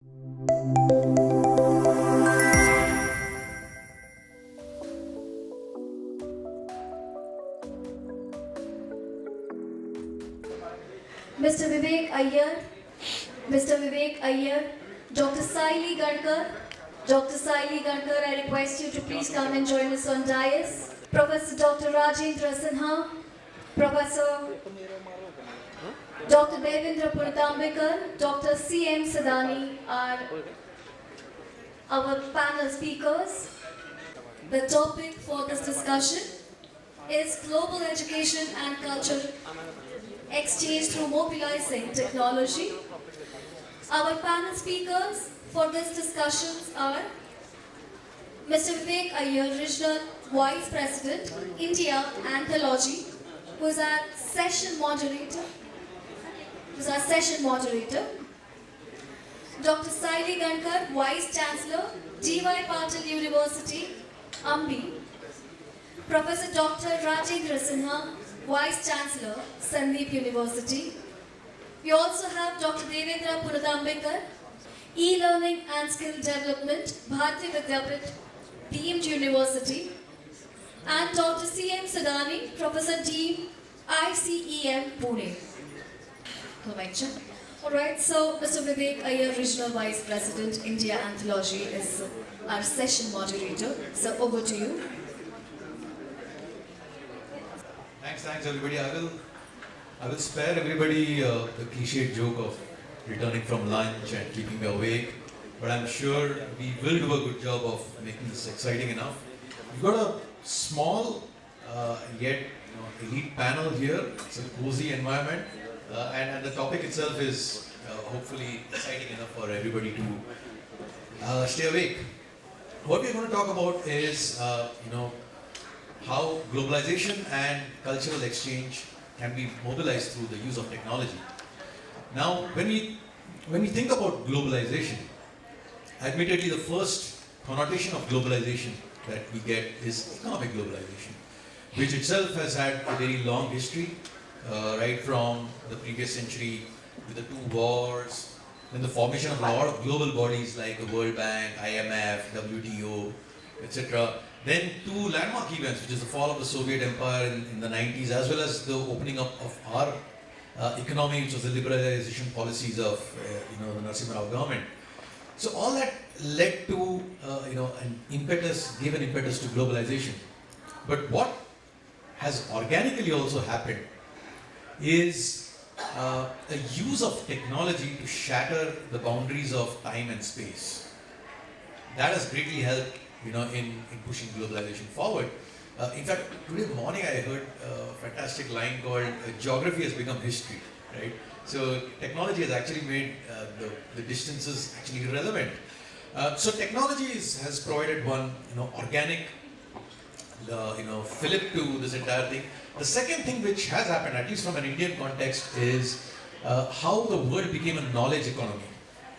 Mr. Vivek Iyer, Mr. Vivek Iyer, Dr. Sayalee Gankar, Dr. Sayalee Gankar, I request you to please come and join us on dais. Professor Dr. Rajendra Sinha, Professor Dr. Devendra Puratambekar, Dr. C.M. Sedani are our panel speakers. The topic for this discussion is Global Education and Culture Exchange through Mobilizing Technology. Our panel speakers for this discussions are Mr. Vivek Iyer, Regional Vice President, India Anthology, who is our session moderator. Dr. Sayalee Gankar, Vice Chancellor, D.Y. Patil University, Ambi. Professor Dr. Rajendra Sinha, Vice Chancellor, Sandip University. We also have Dr. Devendra Puratambekar, E-Learning and Skill Development, Bharati Vidyapit, Deemed University, and Dr. C.M. Sedani, Professor Dean, ICEM, Pune. Alright, so Mr. Vivek Iyer, Regional Vice President, India Anthology, is our session moderator. So over to you. Thanks everybody. I will spare everybody the cliched joke of returning from lunch and keeping me awake, but I'm sure we will do a good job of making this exciting enough. We've got a small yet elite panel here. It's a cozy environment, and the topic itself is hopefully exciting enough for everybody to stay awake. What we're going to talk about is how globalization and cultural exchange can be mobilized through the use of technology. Now, when we think about globalization, admittedly the first connotation of globalization that we get is economic globalization, which itself has had a very long history, right from the previous century with the two wars, then the formation of a lot of global bodies like the World Bank, IMF, WTO, etc. Then two landmark events, which is the fall of the Soviet Empire in the 90s, as well as the opening up of our economy, which was the liberalization policies of the Narasimha Rao government. So all that led to gave an impetus to globalization. But what has organically also happened is a use of technology to shatter the boundaries of time and space. That has greatly helped in pushing globalization forward. In fact, today morning I heard a fantastic line called geography has become history, right? So technology has actually made the distances actually irrelevant. So technology has provided one organic fillip to this entire thing. The second thing which has happened, at least from an Indian context, is how the world became a knowledge economy.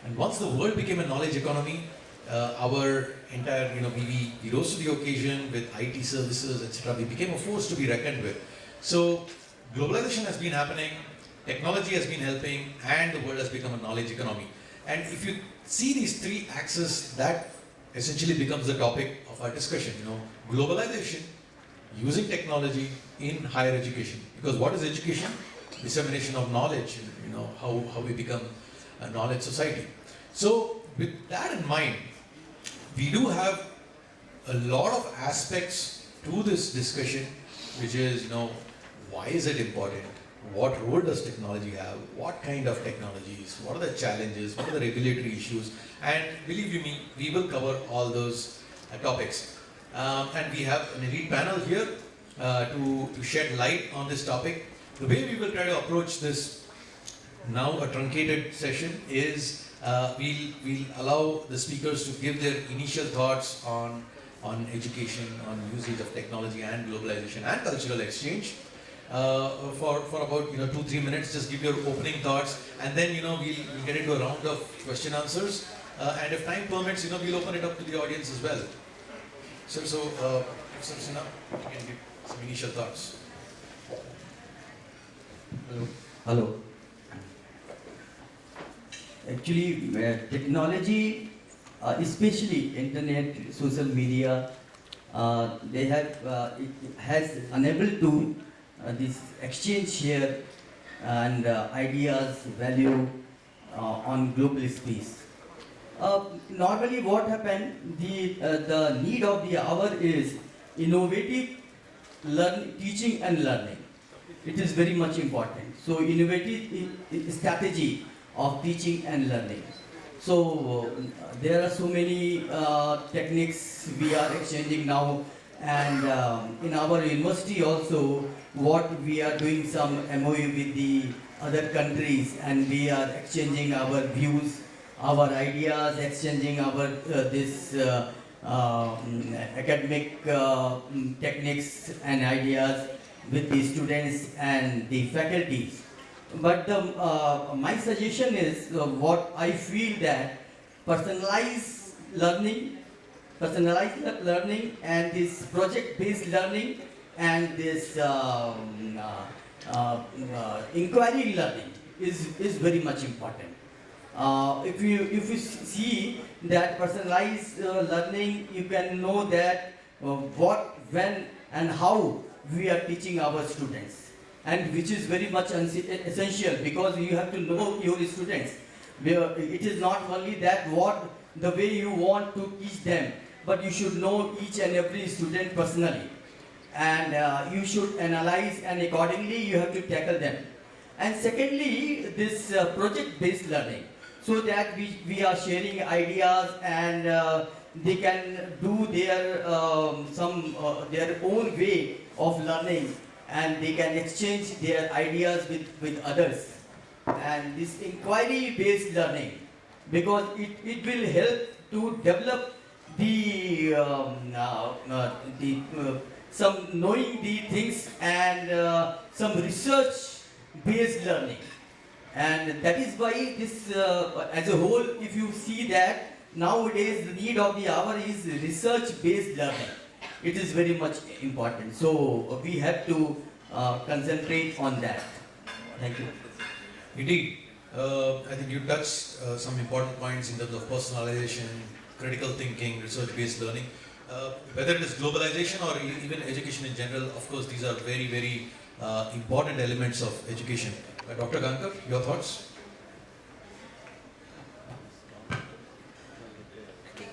And once the world became a knowledge economy, our entire, we rose to the occasion with IT services, etc. We became a force to be reckoned with. So globalization has been happening, technology has been helping, and the world has become a knowledge economy. And if you see these three axes, that essentially becomes the topic of our discussion. Globalization, using technology in higher education. Because what is education? Dissemination of knowledge. How we become a knowledge society. So with that in mind, we do have a lot of aspects to this discussion, which is, why is it important? What role does technology have? What kind of technologies? What are the challenges? What are the regulatory issues? And believe you me, we will cover all those topics. And we have an elite panel here to shed light on this topic. The way we will try to approach this now a truncated session is we'll allow the speakers to give their initial thoughts on education, on usage of technology and globalization and cultural exchange. For about 2-3 minutes, just give your opening thoughts, and then we'll get into a round of question answers, and if time permits, we'll open it up to the audience as well. So Sinha, you can give some initial thoughts. Hello. Actually, technology, especially internet, social media, it has enabled to this exchange here and ideas, value on global space. Normally, what happened? The need of the hour is innovative teaching and learning. It is very much important. So, innovative strategy of teaching and learning. So, there are so many techniques we are exchanging now, and in our university also, what we are doing some MOU with the other countries, and we are exchanging our views, our ideas, exchanging our academic techniques and ideas with the students and the faculties. But my suggestion is what I feel that personalized learning, and this project-based learning and this inquiry learning is very much important. If you see that personalized learning, you can know that what, when, and how we are teaching our students, and which is very much essential, because you have to know your students. It is not only that what the way you want to teach them, but you should know each and every student personally, and you should analyze, and accordingly you have to tackle them. And secondly, this project-based learning, so that we are sharing ideas, and they can do their their own way of learning, and they can exchange their ideas with others. And this inquiry-based learning, because it will help to develop some knowing the things, and some research-based learning. And that is why this, as a whole, if you see that nowadays the need of the hour is research-based learning. It is very much important. So we have to concentrate on that. Thank you. Indeed, I think you touched some important points in terms of personalization, critical thinking, research-based learning. Whether it is globalization or even education in general, of course, these are very, very important elements of education. Dr. Gankar, your thoughts? I think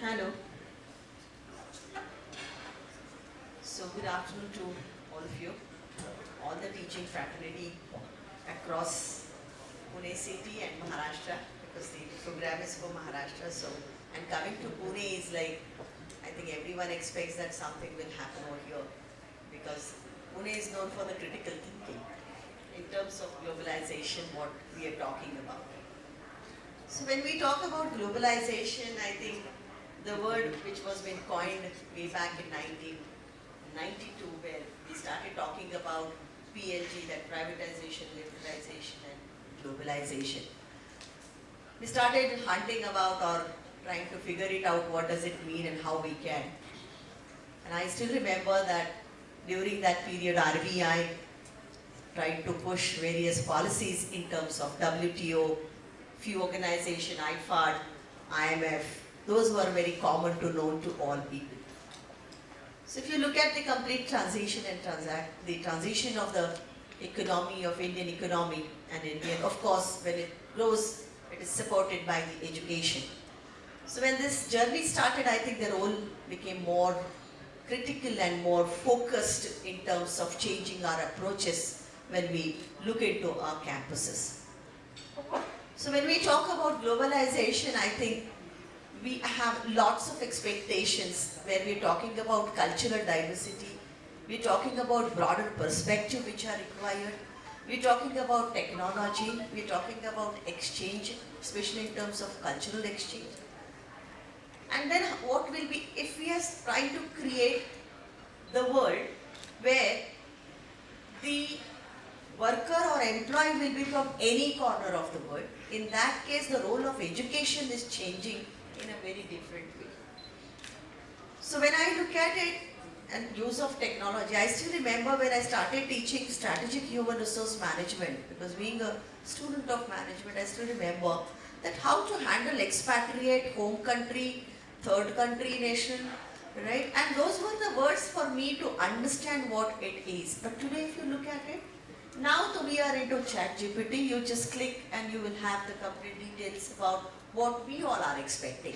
hello. So good afternoon to all of you, all the teaching fraternity across Pune city and Maharashtra, because the program is for Maharashtra. So, and coming to Pune is like, I think everyone expects that something will happen over here, because Pune is known for the critical thinking in terms of globalization, what we are talking about. So when we talk about globalization, I think the word which was been coined way back in 1992, where we started talking about PLG, that privatization, liberalization and globalization. We started hunting about, or trying to figure it out, what does it mean and how we can. And I still remember that during that period, RBI tried to push various policies in terms of WTO, few organizations, IFAD, IMF. Those were very common to know to all people. So if you look at the complete transition and the transition of the economy, of Indian economy and Indian, of course, when it grows, it is supported by the education. So when this journey started, I think the role became more critical and more focused in terms of changing our approaches when we look into our campuses. So when we talk about globalization, I think we have lots of expectations where we're talking about cultural diversity, we're talking about broader perspective which are required, we're talking about technology, we're talking about exchange, especially in terms of cultural exchange. And then what will be, if we are trying to create the world where the worker or employee will be from any corner of the world. In that case, the role of education is changing in a very different way. So when I look at it and use of technology, I still remember when I started teaching strategic human resource management, because being a student of management, I still remember that how to handle expatriate, home country, third country nation, right? And those were the words for me to understand what it is. But today if you look at it, now we are into ChatGPT, you just click and you will have the complete details about what we all are expecting.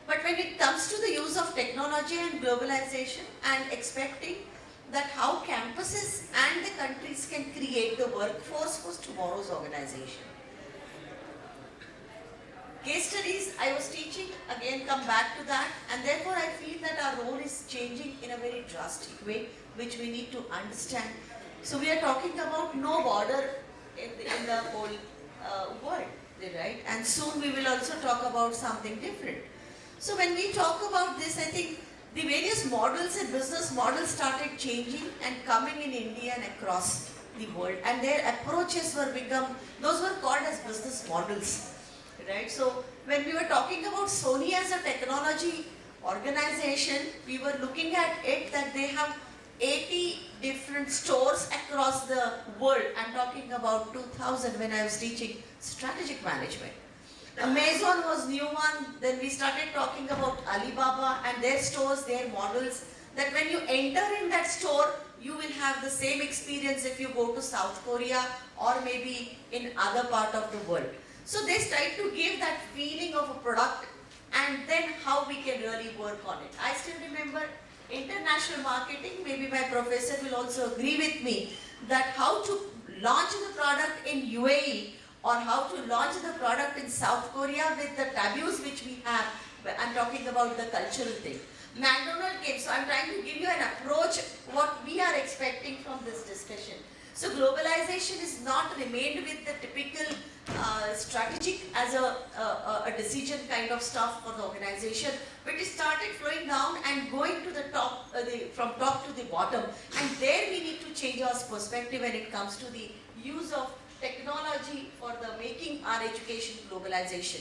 But when it comes to the use of technology and globalization and expecting that how campuses and the countries can create the workforce for tomorrow's organization. Case studies I was teaching, again come back to that, and therefore I feel that our role is changing in a very drastic way, which we need to understand. So we are talking about no border in the whole world, right? And soon we will also talk about something different. So when we talk about this, I think the various models and business models started changing and coming in India and across the world, and their approaches were those were called as business models, right? So when we were talking about Sony as a technology organization, we were looking at it that they have 80 different stores across the world. I'm talking about 2000 when I was teaching strategic management. Amazon was new one, then we started talking about Alibaba and their stores, their models, that when you enter in that store, you will have the same experience if you go to South Korea or maybe in other part of the world. So they tried to give that feeling of a product and then how we can really work on it. I still remember international marketing, maybe my professor will also agree with me, that how to launch the product in UAE or how to launch the product in South Korea with the taboos which we have. I'm talking about the cultural thing. McDonald's came, so I'm trying to give you an approach what we are expecting from this discussion. So globalization is not remained with the typical strategic as a decision kind of stuff for the organization, but it started flowing down and going to the top, from top to the bottom. And there we need to change our perspective when it comes to the use of technology for the making our education globalization,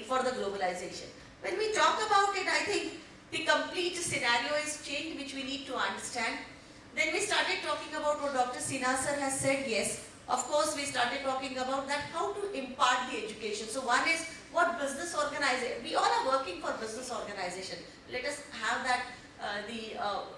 for the globalization. When we talk about it, I think the complete scenario is changed, which we need to understand. Then we started talking about what Dr. Sinha sir has said, yes. Of course, we started talking about that, how to impart the education. So one is what business organization, we all are working for business organization. Let us have that,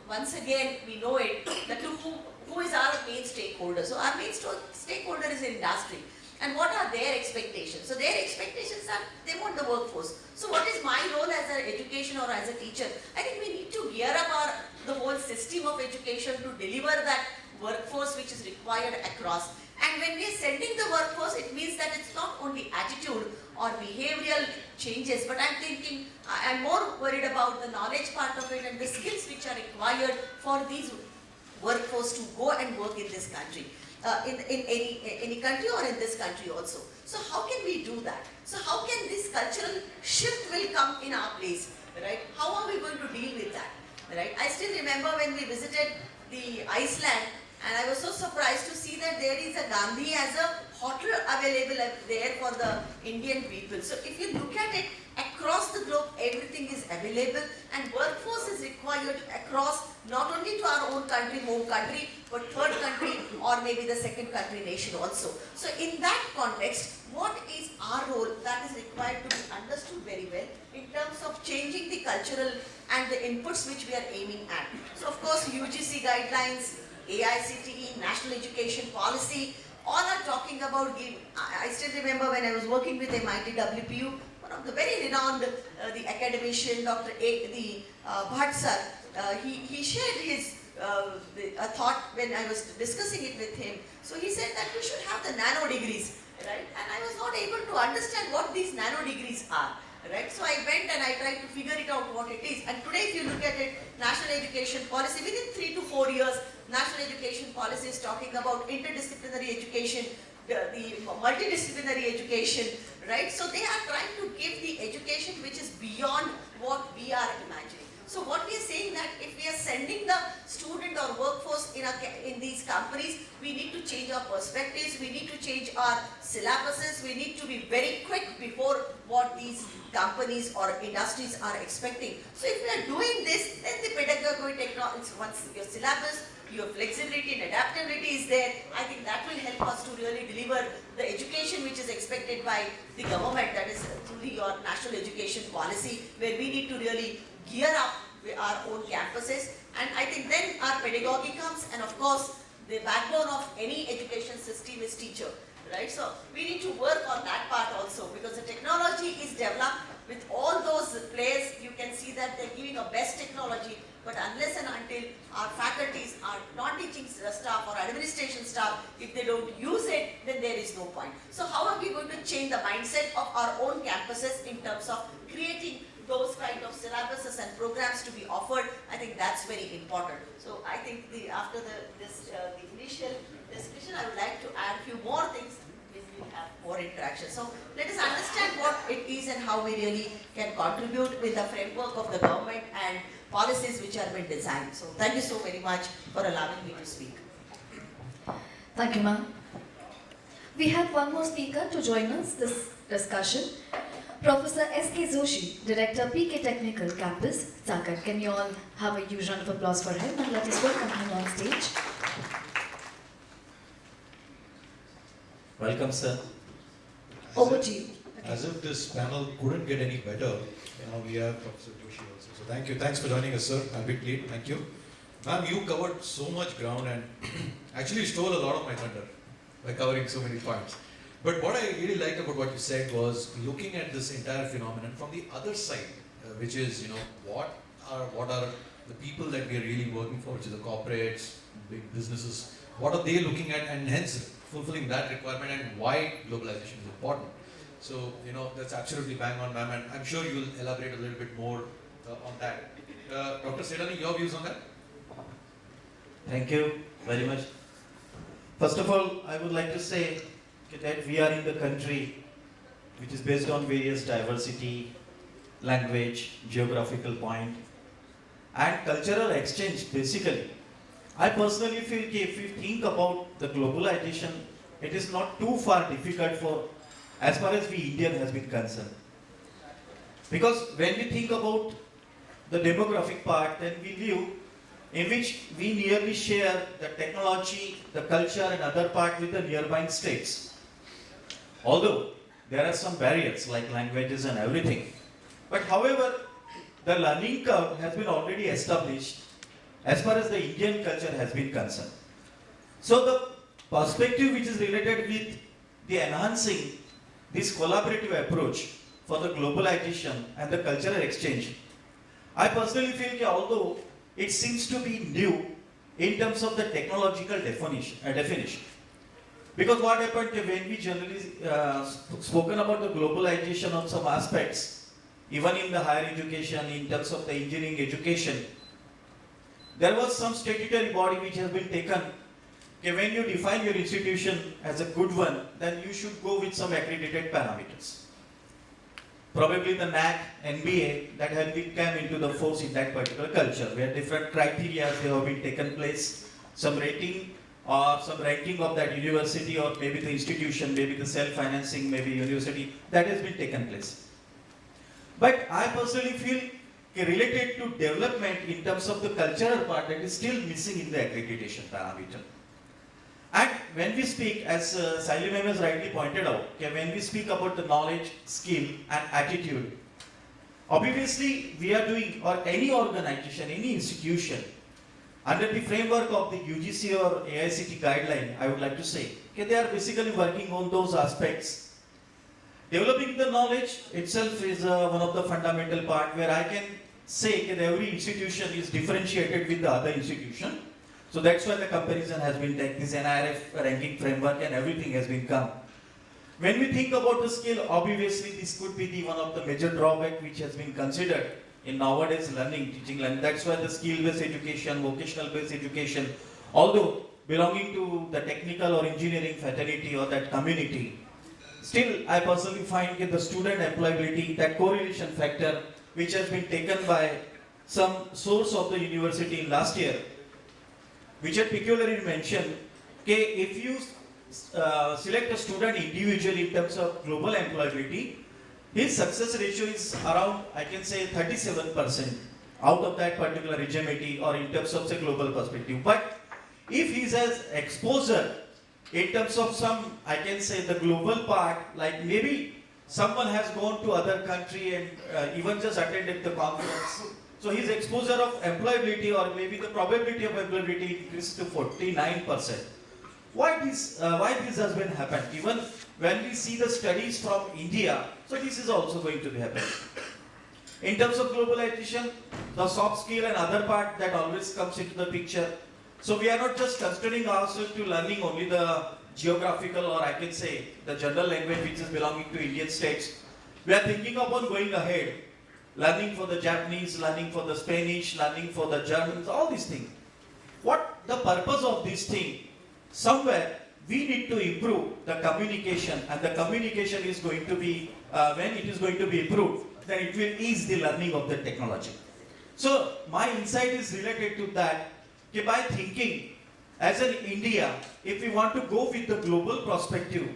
once again, we know it, that who is our main stakeholder. So our main stakeholder is industry. And what are their expectations? So their expectations are, they want the workforce. So what is my role as an education or as a teacher? I think we need to gear up the whole system of education to deliver that workforce which is required across. And when we are sending the workforce, it means that it's not only attitude or behavioral changes, but I'm more worried about the knowledge part of it and the skills which are required for these workforce to go and work in this country. In any country or in this country also. So how can we do that? So how can this cultural shift will come in our place, right? How are we going to deal with that, right? I still remember when we visited the Iceland, and I was so surprised to see that there is a Gandhi as a hotel available there for the Indian people. So if you look at it, across the globe, everything is available and workforce is required across not only to our own country, home country, but third country or maybe the second country nation also. So in that context, what is our role that is required to be understood very well in terms of changing the cultural and the inputs which we are aiming at. So of course, UGC guidelines, AICTE, National Education Policy, all are talking about, I still remember when I was working with MIT WPU, one of the very renowned the academician, Dr. Bhatt sir, he shared his a thought when I was discussing it with him. So he said that we should have the nano degrees, right? And I was not able to understand what these nano degrees are, right? So I went and I tried to figure it out what it is. And today if you look at it, National Education Policy, within 3 to 4 years, National Education Policy is talking about interdisciplinary education, the multidisciplinary education, right? So they are trying to give the education which is beyond what we are imagining. So what we are saying that if we are sending the student or workforce in these companies, we need to change our perspectives, we need to change our syllabuses, we need to be very quick before what these companies or industries are expecting. So if we are doing this, then the pedagogy technology, once your syllabus, your flexibility and adaptability is there, I think that will help us to really deliver the education which is expected by the government, that is through your national education policy, where we need to really gear up our own campuses. And I think then our pedagogy comes, and of course the backbone of any education system is teacher, right? So we need to work on that part also, because the technology is developed with all those players. You can see that they're giving a best technology, but unless and until our faculties, our non-teaching staff or administration staff, if they don't use it, then there is no point. So how are we going to change the mindset of our own campuses in terms of creating those kind of syllabuses and programs to be offered? I think that's very important. So I think after the initial discussion, I would like to add a few more things which will have more interaction. So let us understand what it is and how we really can contribute with the framework of the government and policies which are been designed. So thank you so very much for allowing me to speak. Thank you, ma'am. We have one more speaker to join us this discussion. Professor SK Zosi, Director PK Technical Campus, Chakan. Can you all have a huge round of applause for him and let us welcome him on stage. Welcome, sir. Over to you. As if this panel couldn't get any better, we have Professor Joshi also. So thank you. Thanks for joining us, sir. I'm a bit late. Thank you. Ma'am, you covered so much ground and actually stole a lot of my thunder by covering so many points. But what I really liked about what you said was looking at this entire phenomenon from the other side, which is, what are the people that we are really working for, which is the corporates, big businesses, what are they looking at, and hence fulfilling that requirement, and why globalization is important. So, that's absolutely bang on, ma'am, and I'm sure you will elaborate a little bit more on that. Dr. Sedani, your views on that? Thank you very much. First of all, I would like to say that we are in the country which is based on various diversity, language, geographical point, and cultural exchange basically. I personally feel that if you think about the globalization, it is not too far difficult for as far as we Indian has been concerned. Because when we think about the demographic part, then we view in which we nearly share the technology, the culture and other part with the nearby states. Although there are some barriers like languages and everything. But however, the learning curve has been already established as far as the Indian culture has been concerned. So the perspective which is related with the enhancing this collaborative approach for the globalization and the cultural exchange, I personally feel that although it seems to be new in terms of the technological definition. Because what happened when we generally spoken about the globalization on some aspects, even in the higher education, in terms of the engineering education, there was some statutory body which has been taken. Okay, when you define your institution as a good one, then you should go with some accredited parameters. Probably the NAC, NBA, that had been come into the force in that particular culture, where different criteria have been taken place, some rating or some ranking of that university or maybe the institution, maybe the self-financing, maybe university, that has been taken place. But I personally feel related to development in terms of the cultural part, that is still missing in the accreditation parameter. And when we speak, as Sayalee ma'am has rightly pointed out, when we speak about the knowledge, skill and attitude, obviously we are doing, or any organization, any institution, under the framework of the UGC or AICT guideline, I would like to say, they are basically working on those aspects. Developing the knowledge itself is one of the fundamental part where I can say that every institution is differentiated with the other institution. So that's why the comparison has been taken, this NIRF ranking framework and everything has been come. When we think about the skill, obviously this could be one of the major drawback which has been considered in nowadays learning, teaching learning. That's why the skill-based education, vocational-based education, although belonging to the technical or engineering fraternity or that community, still I personally find that the student employability, that correlation factor which has been taken by some source of the university in last year, which had peculiarly mentioned, okay, if you select a student individually in terms of global employability, his success ratio is around, I can say, 37% out of that particular regime or in terms of the global perspective. But if he has exposure in terms of some, I can say, the global part, like maybe someone has gone to other country and even just attended the conference, so his exposure of employability or maybe the probability of employability increased to 49%. Why this has been happened? Even when we see the studies from India, so this is also going to be happening. In terms of globalization, the soft skill and other part that always comes into the picture. So we are not just constraining ourselves to learning only the geographical or I can say the general language which is belonging to Indian states. We are thinking upon going ahead, learning for the Japanese, learning for the Spanish, learning for the Germans, all these things. What the purpose of this thing? Somewhere we need to improve the communication, and the communication is going to be, when it is going to be improved, then it will ease the learning of the technology. So my insight is related to that, by thinking as an India, if we want to go with the global perspective,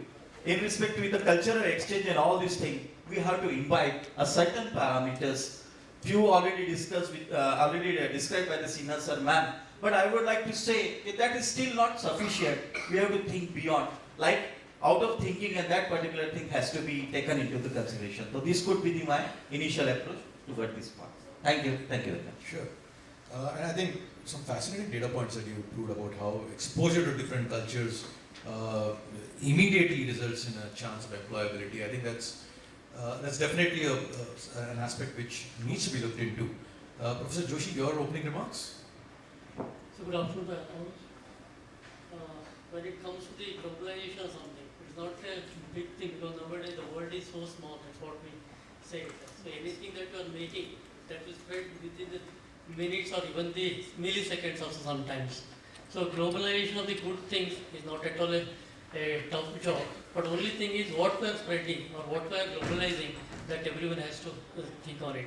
in respect to the cultural exchange and all these things, we have to imbibe a certain parameters. Few already discussed, already described by the Sinha sir ma'am. But I would like to say that is still not sufficient. We have to think beyond. Like out of thinking, and that particular thing has to be taken into the consideration. So this could be my initial approach toward this part. Thank you. Thank you very much. Sure. And I think some fascinating data points that you proved about how exposure to different cultures immediately results in a chance of employability. I think that's definitely an aspect which needs to be looked into. Professor Joshi, your opening remarks? So good afternoon to all. When it comes to the globalization or something, it's not a big thing because nowadays the world is so small, that's what we say. So anything that you are making, that will spread within the minutes or even the milliseconds also sometimes. So globalization of the good things is not at all a tough job, but only thing is what we are spreading or what we are globalizing, that everyone has to think on it.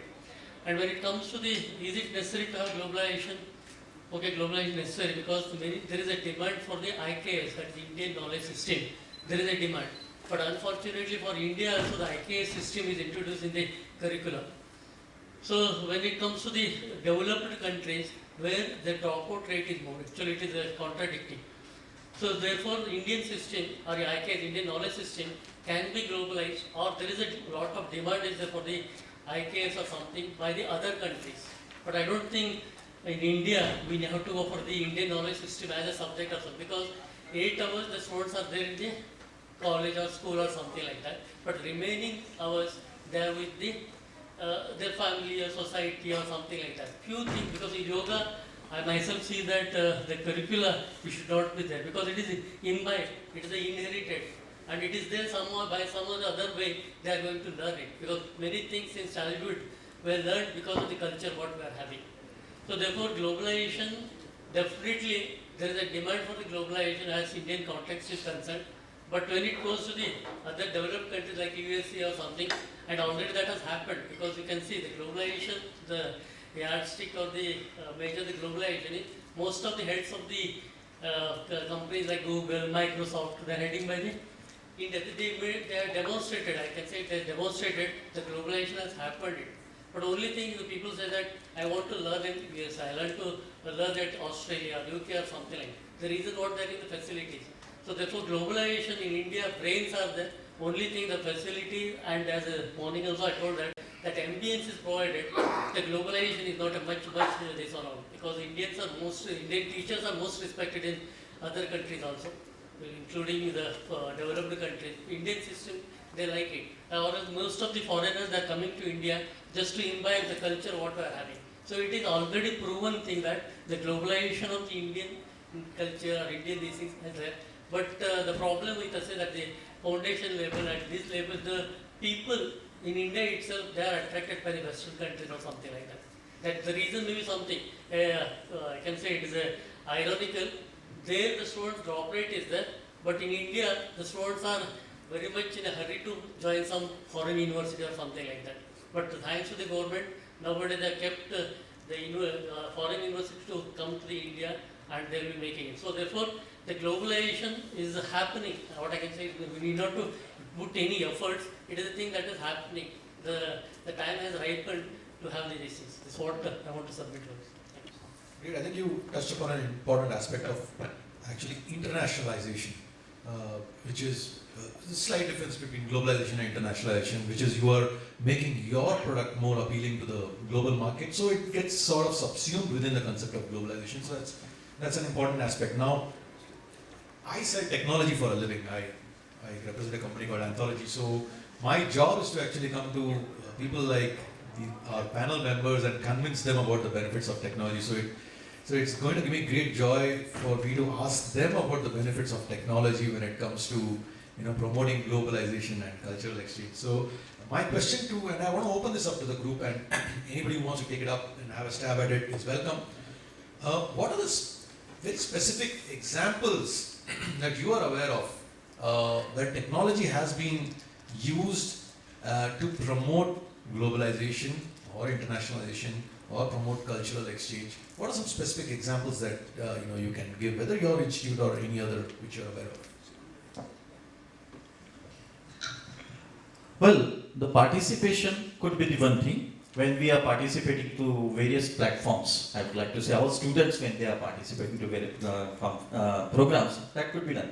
And when it comes to the, is it necessary to have globalization? Okay, globalization is necessary because there is a demand for the IKS, that is the Indian knowledge system. There is a demand. But unfortunately for India also the IKS system is introduced in the curriculum. So when it comes to the developed countries where the dropout rate is more, actually it is contradicting. So therefore the Indian system or the IKS, Indian knowledge system can be globalized, or there is a lot of demand is there for the IKS or something by the other countries. But I don't think in India we have to go for the Indian knowledge system as a subject or something, because 8 hours the students are there in the college or school or something like that, but remaining hours they are with the their family or society or something like that. Few things, because in yoga I myself see that the curricula we should not be there because it is imbibed, it is inherited, and it is there somehow by some or the other way they are going to learn it, because many things since childhood were learned because of the culture what we are having. So therefore globalization, definitely there is a demand for the globalization as Indian context is concerned, but when it goes to the other developed countries like USA or something, and already that has happened, because you can see the globalization, the yardstick or the measure the globalization is most of the heads of the companies like Google, Microsoft, they are heading by the India. They have demonstrated, I can say it has demonstrated the globalization has happened. But only thing the people say that I want to learn in US, I learn to learn at Australia, UK or something like that. The reason what that is the facilities. So therefore globalization in India, brains are there. Only thing the facility, and as a morning also I told that ambience is provided. The globalization is not a much this or all, because Indian teachers are most respected in other countries also, including the developed countries. Indian system, they like it. Or most of the foreigners that are coming to India just to imbibe the culture what we are having. So it is already proven thing that the globalization of the Indian culture or Indian these things is there. But the problem with us is that the foundation level, at this level, the people in India itself, they are attracted by the Western countries or something like that. That the reason may be something, I can say it is ironical. There the students drop rate is there, but in India the students are very much in a hurry to join some foreign university or something like that. But thanks to the government, nowadays they have kept foreign universities to come to the India and they will be making it. So therefore, the globalization is happening. What I can say is we need not to put any efforts. It is a thing that is happening. The time has ripened to have these things. This is what I want to submit. Thank you. Great. I think you touched upon an important aspect of actually internationalization, which is the slight difference between globalization and internationalization, which is you are making your product more appealing to the global market, so it gets sort of subsumed within the concept of globalization. So that's an important aspect. Now, I sell technology for a living. I represent a company called Anthology. So my job is to actually come to people like our panel members and convince them about the benefits of technology. So it's going to give me great joy for me to ask them about the benefits of technology when it comes to promoting globalization and cultural exchange. So my question to, and I want to open this up to the group, and anybody who wants to take it up and have a stab at it is welcome. What are the very specific examples that you are aware of where technology has been used to promote globalization or internationalization or promote cultural exchange? What are some specific examples that you can give, whether your institute or any other which you're aware of? Well, the participation could be the one thing. When we are participating to various platforms, I would like to say our students, when they are participating to various programs, that could be done.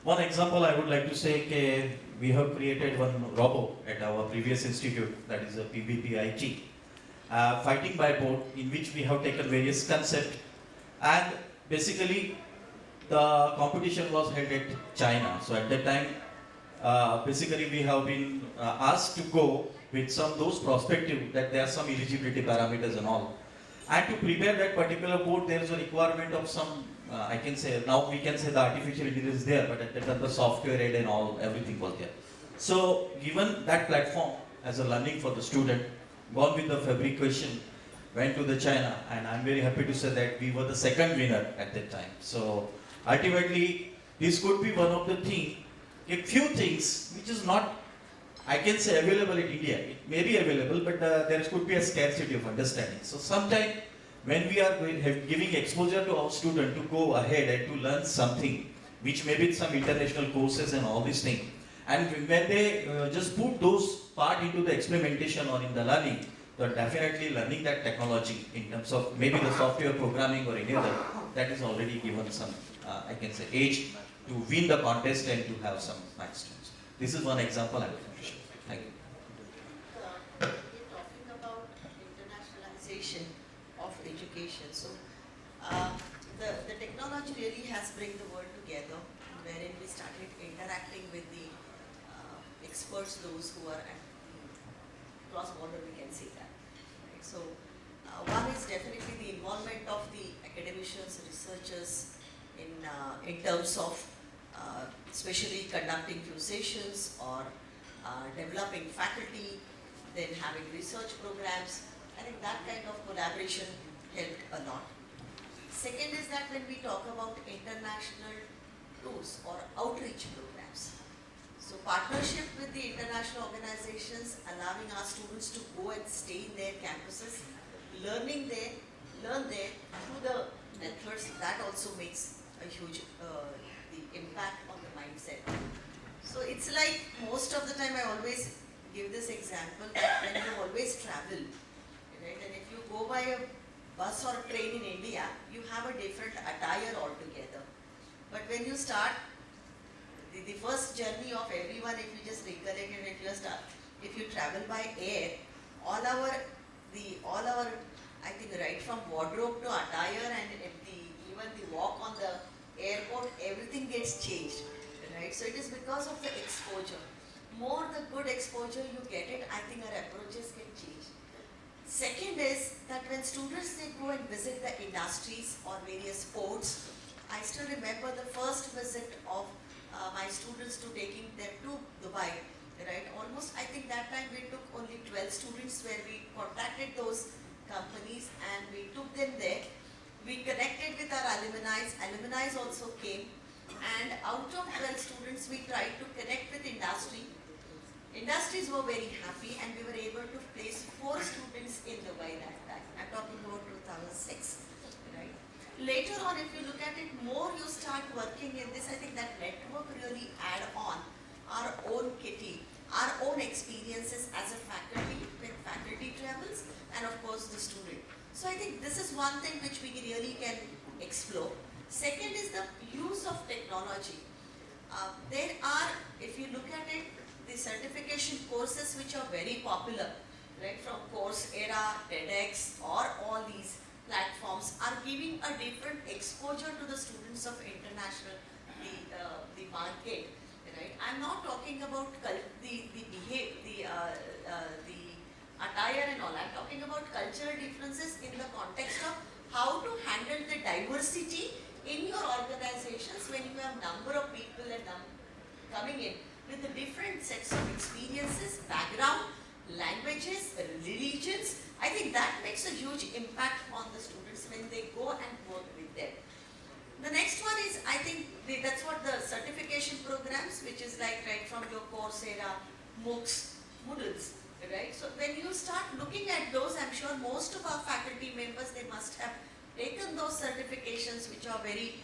One example I would like to say, we have created one robot at our previous institute, that is a PBPIT, fighting by boat, in which we have taken various concepts, and basically the competition was held at China. So at that time, basically we have been asked to go with some those prospective that there are some eligibility parameters and all. And to prepare that particular board, there is a requirement of some, I can say, now we can say the artificial intelligence is there, but at that time the software aid and all, everything was there. So given that platform as a learning for the student, gone with the fabrication, went to the China, and I'm very happy to say that we were the second winner at that time. So ultimately, this could be one of the things, a few things which is not, I can say, available in India. It may be available, but there could be a scarcity of understanding. So sometimes when we are giving exposure to our student to go ahead and to learn something, which may be some international courses and all these things, and when they just put those part into the experimentation or in the learning, they're definitely learning that technology in terms of maybe the software programming or any other, that is already given some, I can say, age to win the contest and to have some milestones. This is one example I would like to share. Thank you. We're talking about internationalization of education. So the technology really has bring the world together, wherein we started interacting with the experts, those who are at cross-border, we can say that. Right? So one is definitely the involvement of the academicians, researchers in terms of especially conducting few sessions or developing faculty, then having research programs. I think that kind of collaboration helped a lot. Second is that when we talk about international tours or outreach programs, so partnership with the international organizations, allowing our students to go and stay in their campuses, learn there through the methods, that also makes a huge the impact on the mindset. So it's like most of the time I always give this example that when you always travel, right, and if you go by a bus or a train in India, you have a different attire altogether. But when you start the first journey of everyone, if you just recollect and if you travel by air, all our I think right from wardrobe to attire and even the walk on the airport, everything gets changed, right? So it is because of the exposure. More the good exposure you get it, I think our approaches can change. Second is that when students they go and visit the industries or various ports, I still remember the first visit of my students to taking them to Dubai, right? Almost, I think that time we took only 12 students where we contacted those companies and we took them there. We connected with our alumni also came, and out of 12 students we tried to connect with industry, industries were very happy and we were able to place 4 students in the way that time. I'm talking about 2006, right? Later on, if you look at it, more you start working in this, I think that network really add on our own kitty, our own experiences as a faculty with faculty travels and of course the student. So I think this is one thing which we really can explore. Second is the use of technology. There are, if you look at it, the certification courses which are very popular, right, from Coursera, TEDx or all these platforms are giving a different exposure to the students of international, the market, right. I'm not talking about the attire and all, I'm talking about cultural differences in the context of how to handle the diversity in your organizations when you have number of people and coming in with the different sets of experiences, background, languages, religions. I think that makes a huge impact on the students when they go and work with them. The next one is, I think that's what the certification programs, which is like right from your Coursera, MOOCs, Moodles, right? So when you start looking at those, I'm sure most of our faculty members, they must have taken those certifications which are very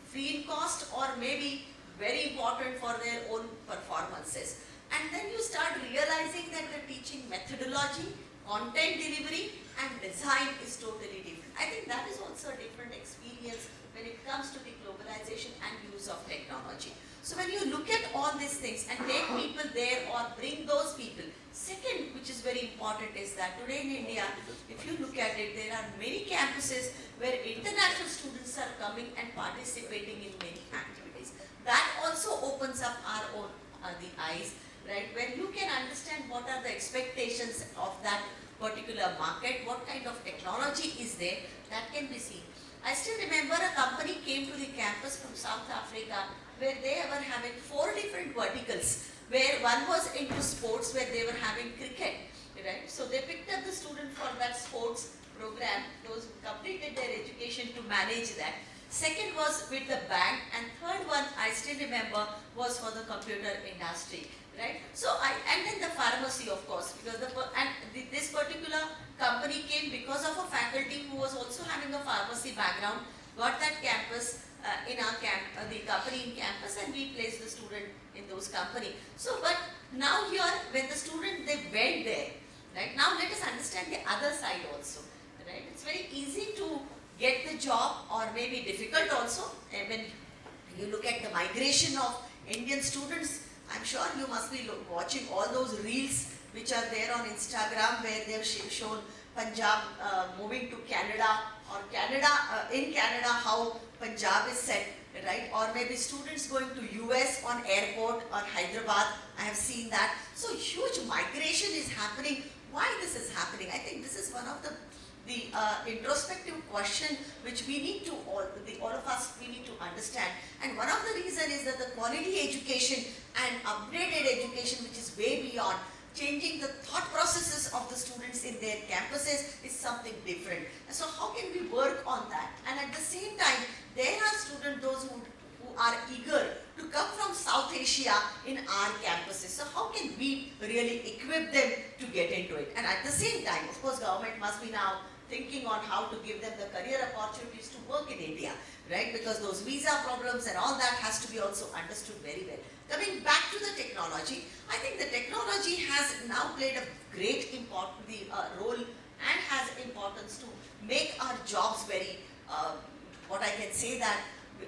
free in cost or maybe very important for their own performances. And then you start realizing that the teaching methodology, content delivery and design is totally different. I think that is also a different experience when it comes to the globalization and use of technology. So when you look at all these things and take people there or bring those people, second, which is very important, is that today in India, if you look at it, there are many campuses where international students are coming and participating in many activities. That also opens up our own the eyes, right? When you can understand what are the expectations of that particular market, what kind of technology is there, that can be seen. I still remember a company came to the campus from South Africa where they were having 4 different verticals, where one was into sports, where they were having cricket, right? So they picked up the student for that sports program, those who completed their education to manage that. Second was with the bank, and third one I still remember was for the computer industry, right? So and then the pharmacy, of course, because this particular company came because of a faculty who was also having a pharmacy background, got that campus in our the company in campus, and we placed the student in those company. So, but now here, when the student, they went there, right? Now let us understand the other side also, right? It's very easy to get the job or maybe difficult also. And when you look at the migration of Indian students, I'm sure you must be watching all those reels which are there on Instagram where they've shown Punjab moving to Canada, or Canada, in Canada how Punjab is set, right? Or maybe students going to US on airport or Hyderabad, I have seen that. So huge migration is happening. Why this is happening? I think this is one of the introspective question which we need to, all of us, we need to understand. And one of the reason is that the quality education and upgraded education, which is way beyond, changing the thought processes of the students in their campuses is something different. And so how can we work on that? And at the same time, there are students, those who are eager to come from South Asia in our campuses. So how can we really equip them to get into it? And at the same time, of course, government must be now thinking on how to give them the career opportunities to work in India, right? Because those visa problems and all that has to be also understood very well. Coming back to the technology, I think the technology has now played a great role and has importance to make our jobs very, what I can say that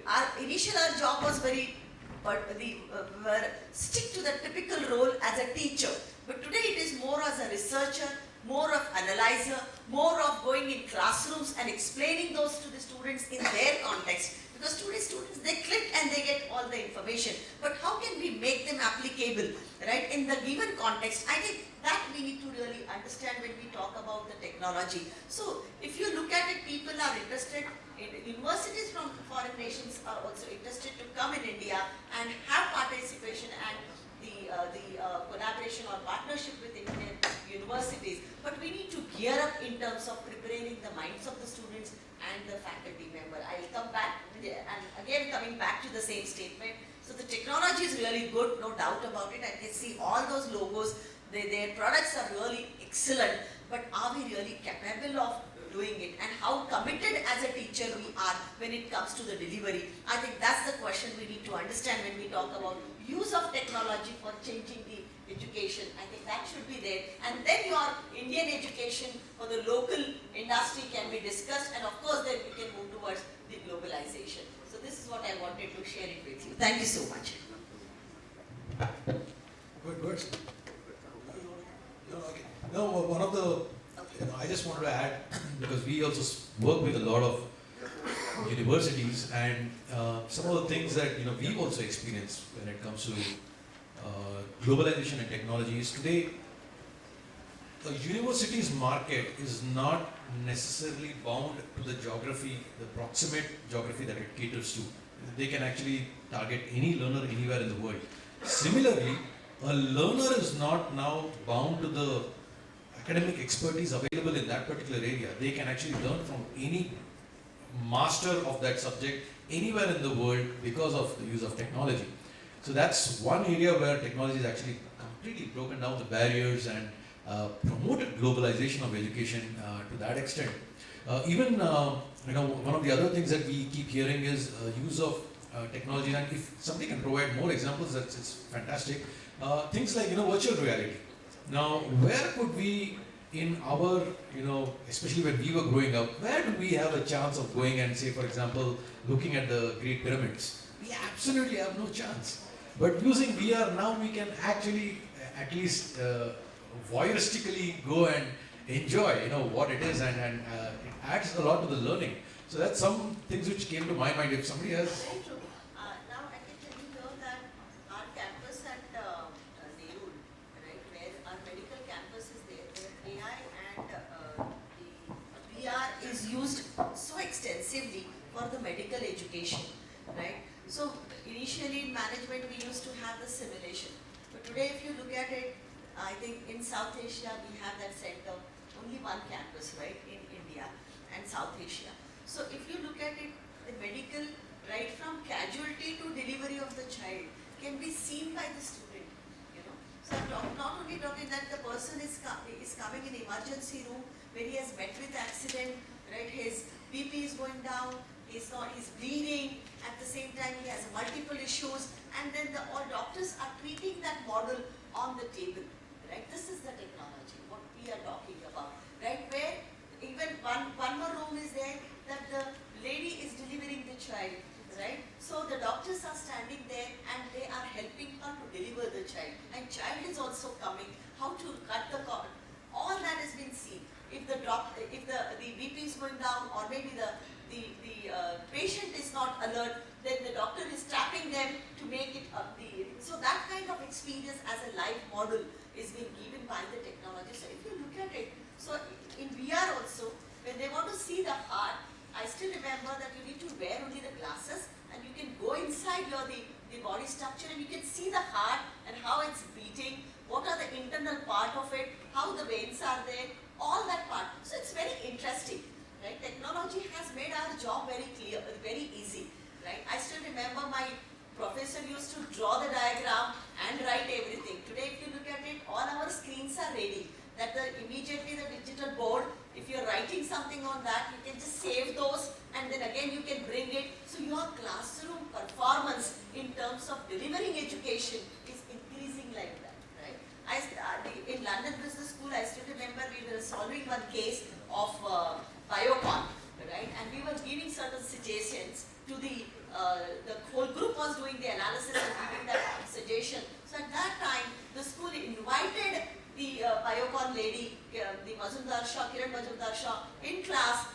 our job was very, were stick to the typical role as a teacher. But today it is more as a researcher, more of analyzer, more of going in classrooms and explaining those to the students in their context. Because today students, they click and they get all the information. But how can we make them applicable, right, in the given context? I think that we need to really understand when we talk about the technology. So if you look at it, people are interested, universities from foreign nations are also interested to come in India and have participation and the collaboration or partnership with Indian universities. But we need to gear up in terms of preparing the minds of the students and the faculty member. I will come back, and again coming back to the same statement, So the technology is really good, no doubt about it. I can see all those logos, their products are really excellent, but are we really capable of doing it, and how committed as a teacher we are when it comes to the delivery? I think that's the question we need to understand when we talk about use of technology for changing the education. I think that should be there, and then your Indian education for the local industry can be discussed, and of course then we can move towards the globalization. So this is what I wanted to share it with you. Thank you so much. Good words. No, one of the, I just wanted to add, because we also work with a lot of universities, and some of the things that we also experience when it comes to globalization and technology is today, the university's market is not necessarily bound to the geography, the proximate geography that it caters to. They can actually target any learner anywhere in the world. Similarly, a learner is not now bound to the academic expertise available in that particular area. They can actually learn from any master of that subject anywhere in the world because of the use of technology. So that's one area where technology has actually completely broken down the barriers and promoted globalization of education to that extent. Even one of the other things that we keep hearing is use of technology, and if somebody can provide more examples, it's fantastic. Things like virtual reality. Now, where could we, in our, especially when we were growing up, where do we have a chance of going and say, for example, looking at the Great Pyramids? We absolutely have no chance. But using VR now, we can actually at least voyeuristically go and enjoy, what it is, and it adds a lot to the learning. So that's some things which came to my mind. If somebody has. Very true. Now I can tell you that our campus at Nehru, right, where our medical campus is there, where AI and the VR is used so extensively for the medical education, right? So initially in management we used to have the simulation, but today if you look at it, I think in South Asia we have that center, only one campus, right, in India and South Asia. So if you look at it, the medical, right from casualty to delivery of the child, can be seen by the student, So I'm not only talking that the person is coming in emergency room where he has met with accident, right, his BP is going down, he's bleeding, at the same time he has multiple issues, and then all doctors are treating that model on the table, right? This is the technology, what we are talking about, right? Where even one more room is there, that the lady is delivering the child, right? So the doctors are standing there and they are helping her to deliver the child, and child is also coming, how to cut the cord, all that has been seen. If the BP is going down, or maybe the patient is not alert, then the doctor is tapping them to make it up. So that kind of experience as a live model is being given by the technology. So if you look at it, so in VR also, when they want to see the heart, I still remember that you need to wear only the glasses, and you can go inside the body structure, and you can see the heart and how it's beating, what are the internal part of it, how the veins are there, all that part. So it's very interesting, right? Technology has made our job very clear, very easy, right? I still remember my professor used to draw the diagram and write everything. Today, if you look at it, all our screens are ready. That immediately the digital board, if you're writing something on that, you can just save those, and then again you can bring it. So your classroom performance in terms of delivering education is increasing like that, right? In London Business School, I still remember we were solving one case of BioCon, right? And we were giving certain suggestions to the whole group was doing the analysis and giving that suggestion. So at that time, the school invited the BioCon lady, the Kiran Majumdar Shah, in class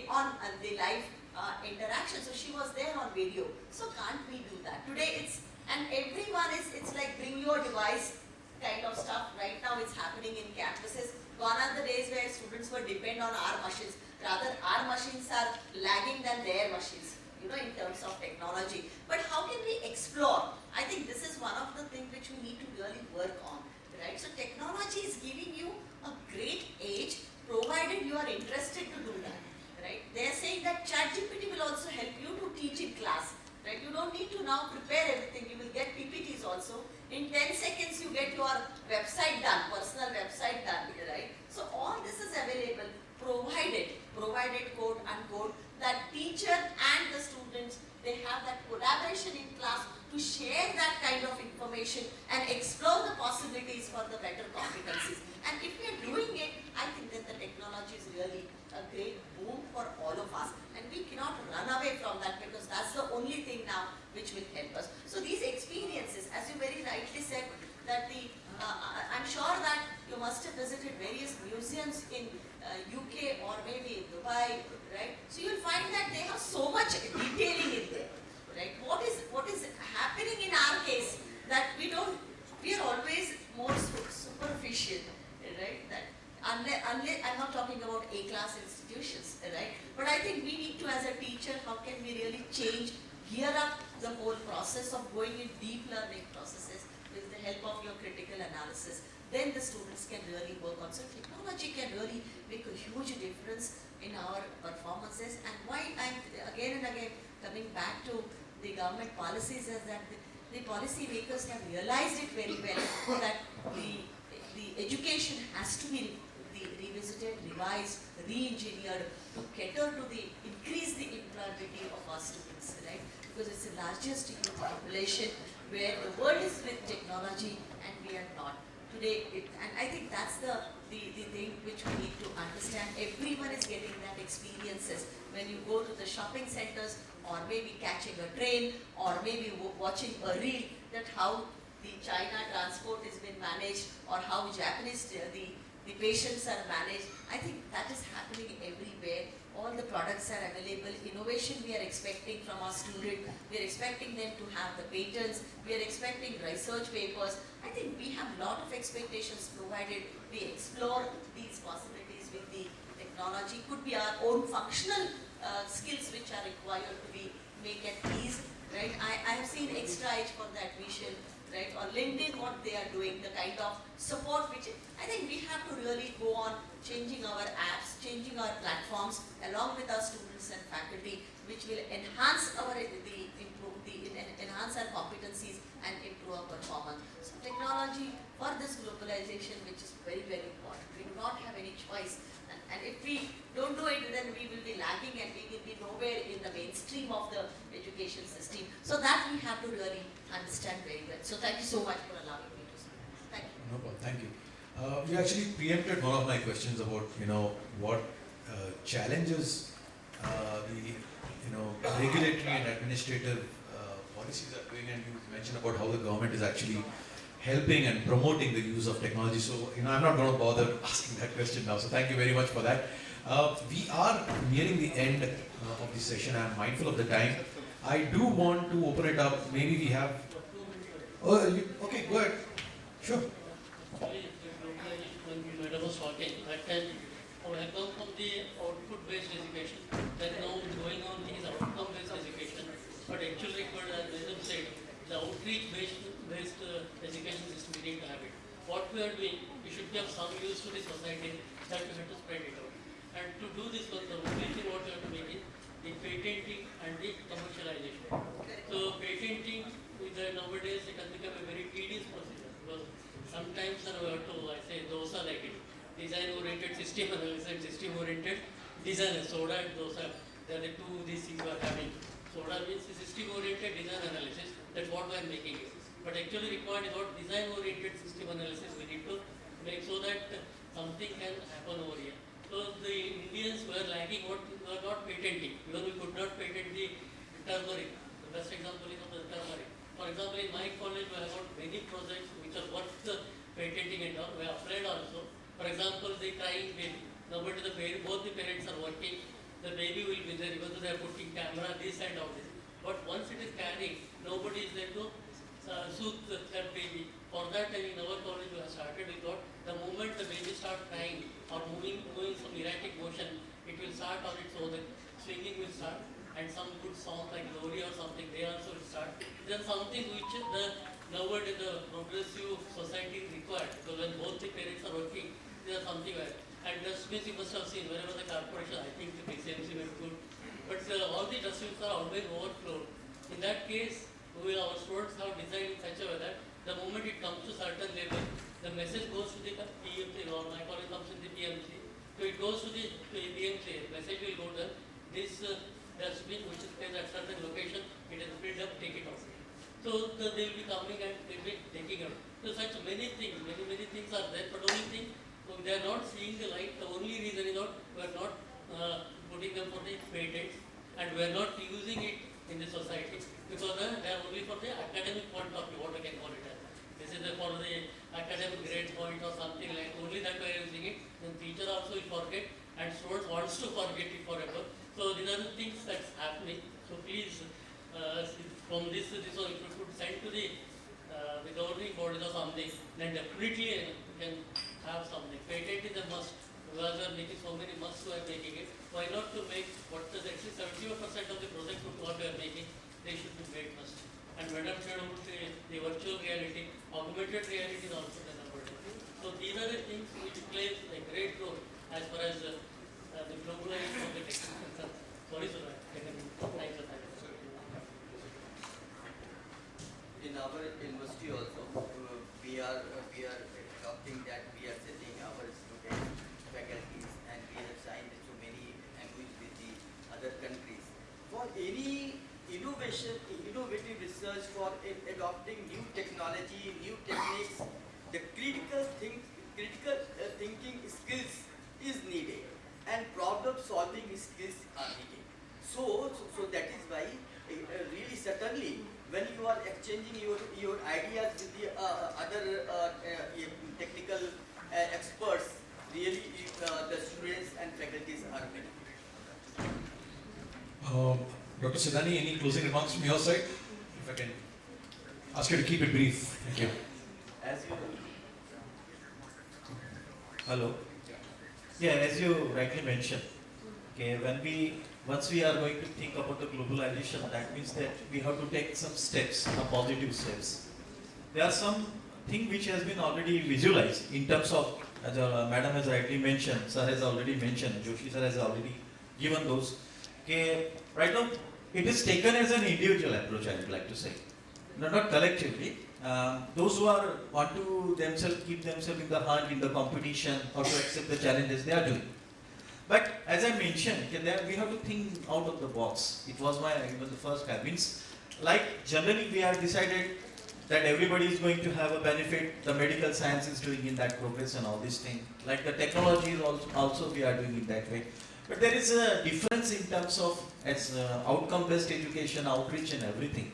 on the live interaction. So she was there on video. So can't we do that? Today and everyone it's like bring your device kind of stuff. Right now it's happening in campuses. Gone are the days where students were depend on our machines. Rather, our machines are lagging than their machines, in terms of technology. But how can we explore? I think this is one of the things which we need to really work on, right? So technology is giving you a great age, provided you are interested to do that, right? They are saying that ChatGPT will also help you to teach in class, right? You don't need to now prepare everything. You will In 10 seconds you get your website done, personal website done, right? So all this is available, provided quote unquote, that teacher and the students, they have that collaboration in class to share that kind of information and explore the possibilities for the better competencies. And if we are doing it, I think that the technology is really a great boom for all of us. And we cannot run away from that because that's the only thing now which will help us. So these experiences, as you very rightly said, that I'm sure that you must have visited various museums in UK or maybe Dubai, right? So you'll find that they have so much detailing in there, right? What is happening in our case that we are always more superficial, right? That unless I'm not talking about A-class institutions, right? But I think we need to, as a teacher, how can we really gear up the whole process of going in deep learning processes with the help of your critical analysis. Then the students can really work on. So technology can really make a huge difference in our performances. And why I'm again and again coming back to the government policies is that the policy makers have realized it very well that the education has to be revisited, revised, re-engineered to cater to increase the employability of our students, right? Because it's the largest youth population where the world is with technology and we are not. Today, and I think that's the thing which we need to understand. Everyone is getting that experiences when you go to the shopping centers or maybe catching a train or maybe watching a reel, that how the China transport has been managed or how Japanese the patients are managed. I think that is happening everywhere. All the products are available. Innovation we are expecting from our students. We are expecting them to have the patents. We are expecting research papers. I think we have a lot of expectations provided we explore these possibilities with the technology. Could be our own functional skills which are required to be make at ease, right? I have seen extra edge for the admission, right? Or LinkedIn, what they are doing, the kind of support which I think we have to really go on changing our apps, changing our platforms along with our students and faculty, which will enhance our enhance our competencies and improve our performance. So technology for this globalization, which is very, very important. We do not have any choice. And if we don't do it, then we will be lagging and we will be nowhere in the mainstream of the education system. So that we have to really understand very well. So thank you so much for allowing me to speak. Thank you. No problem. Thank you. You actually preempted one of my questions about what challenges the regulatory and administrative policies are doing, and you mentioned about how the government is actually helping and promoting the use of technology. So I'm not going to bother asking that question now. So thank you very much for that. We are nearing the end of the session. I'm mindful of the time. I do want to open it up. Maybe we have. Oh, okay, go ahead. Sure. Actually, when Madam was talking, that time I come from the output-based education. That now going on is outcome-based education. But actually, as Madam said, the outreach-based education system, we need to have it. What we are doing, we should give some use to the society, that we have to spread it out. And to do this, the only thing what we have to make is the patenting and the commercialization. So patenting, nowadays it has become a very tedious procedure because sometimes we have to, I say, those are like it. Design-oriented system analysis and system-oriented design. Soda and dosa, they are the two these things we are having. Soda means system-oriented design analysis. That's what we are making it. But actually required is what design-oriented system analysis we need to make so that something can happen over here. So the Indians were lagging what were not patenting because we could not patent the turmeric. The best example is of the turmeric. For example, in my college we have got many projects which are worth the patenting and all. We are afraid also. For example, the crying baby. Nobody, both the parents are working. The baby will be there even though they are putting camera, this and all this. But once it is carrying, nobody is there to soothe that baby. For that time in our college we have started, we thought the moment the baby starts crying or moving some erratic motion, it will start on its own, the swinging will start, and some good song like Lori or something, they also will start. Then something which nowadays the progressive society required, because when both the parents are working, there is something like, and dustbins you must have seen, wherever the corporation, I think the PCMC were good, but all the dustbins are always overflowed. In that case, our students have designed in such a way that The moment it comes to certain level, the message goes to the PMC, or my colleague comes in the PMC. So it goes to the PMC, message will go to this dustbin which is placed at certain location, it is filled up, take it out. So they will be coming and they will be taking it. So such many things are there, but only thing, so they are not seeing the light. The only reason is not, we are not putting them for the patents, and we are not using it in the society, because they are only for the academic point of view, what we can call it as. This is for the academic grade point or something like, only that we are using it. Then teacher also will forget, and students wants to forget it forever. So these are the things that's happening. So please, from this one, if you could send to the governing bodies or something, then definitely you can have something. Patent is a must. Because we are making so many musts, we are making it. Why not to make what is actually 71% of the project what we are making, they should be made must. And Madam shared about the virtual reality, augmented reality is also the number. So these are the things which play a great role as far as the globalization of the technology. Sorry, sir. Thanks, sir. In our university also, we are adopting that we are setting our students, faculties, and we have signed so many MOUs with the other countries. For any innovative research, for adopting new technology, new techniques, the critical thinking skills is needed, and problem solving skills are needed. So that is why really certainly when you are exchanging your ideas with the other technical experts, really the students and faculties are benefiting. Dr. Sedani, any closing remarks from your side? If I can ask you to keep it brief. Thank you. As you hello. Yeah, as you rightly mentioned, okay, once we are going to think about the globalization, that means that we have to take some steps, some positive steps. There are some things which has been already visualized in terms of, as Madam has rightly mentioned, Sir has already mentioned, Joshi Sir has already given those. Okay, right now it is taken as an individual approach, I would like to say, not collectively. Those who want to keep themselves in the hunt, in the competition, or to accept the challenges, they are doing. But as I mentioned, we have to think out of the box. It was the first means, like generally we have decided that everybody is going to have a benefit. The medical science is doing in that progress and all these things. Like the technology is also we are doing it that way. But there is a difference in terms of outcome-based education, outreach, and everything.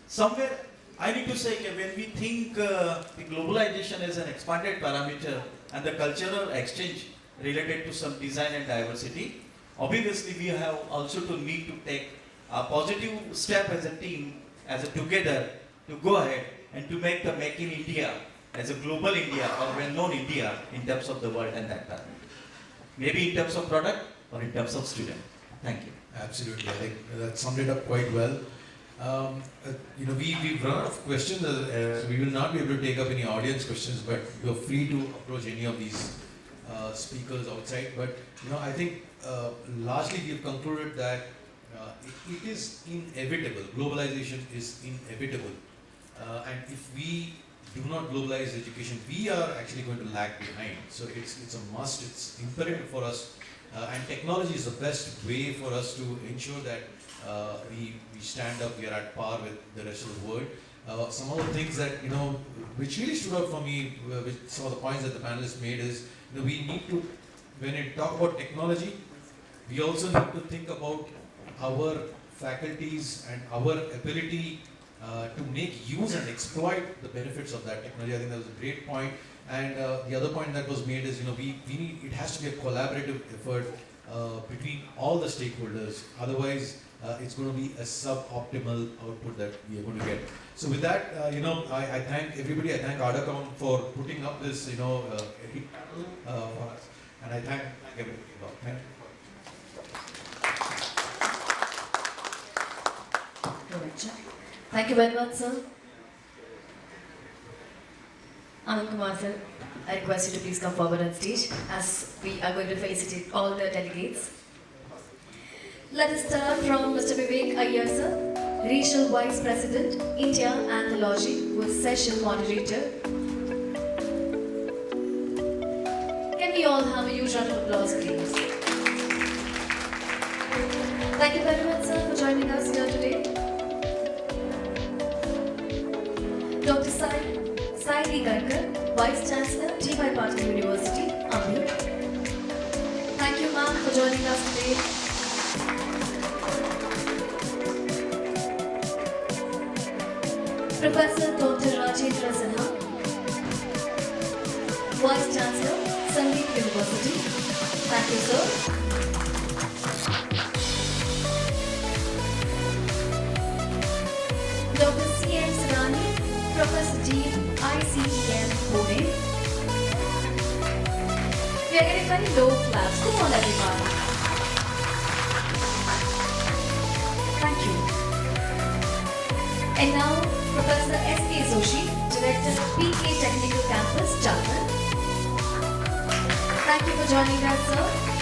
Somewhere I need to say when we think the globalization as an expanded parameter and the cultural exchange related to some design and diversity, obviously we have also to need to take a positive step as a team, as a together, to go ahead and to make the Make in India as a global India or well-known India in terms of the world and that parameter. Maybe in terms of product or in terms of student. Thank you. Absolutely, I think that summed it up quite well. We've run out of questions. We will not be able to take up any audience questions, but you're free to approach any of these speakers outside. But I think largely we've concluded that it is inevitable. Globalization is inevitable, and if we do not globalize education, we are actually going to lag behind. So it's a must. It's imperative for us, and technology is the best way for us to ensure that we stand up. We are at par with the rest of the world. Some of the things that which really stood out for me, with some of the points that the panelists made is, we need to, when we talk about technology, we also need to think about our faculties and our ability to make use and exploit the benefits of that technology. I think that was a great point. And the other point that was made is, we need, it has to be a collaborative effort between all the stakeholders. Otherwise, it's going to be a suboptimal output that we are going to get. So with that, I thank everybody. I thank ArdorComm for putting up this, epic panel for us. And I thank everybody. Thank you. Thank you very much, sir. Anand Kumar sir, I request you to please come forward on stage as we are going to felicitate all the delegates. Let us start from Mr. Vivek Iyer sir. Regional Vice President, India Anthology, who is Session Moderator. Can we all have a huge round of applause, please? Thank you very much, sir, for joining us here today. Dr. Sayalee Gankar, Vice Chancellor, T.Y. Patil University, Ambi. Thank you, ma'am, for joining us today. Professor Dr. Rajendra Sinha, Vice Chancellor, Sandip University. Thank you, sir. Dr. C.M. Sedani, Professor Dean, ICEM, Pune. We are getting very low claps. Come on, everyone. Thank you. And now, Professor SK Zosi, Director, PK Technical Campus, Chakan. Thank you for joining us, sir.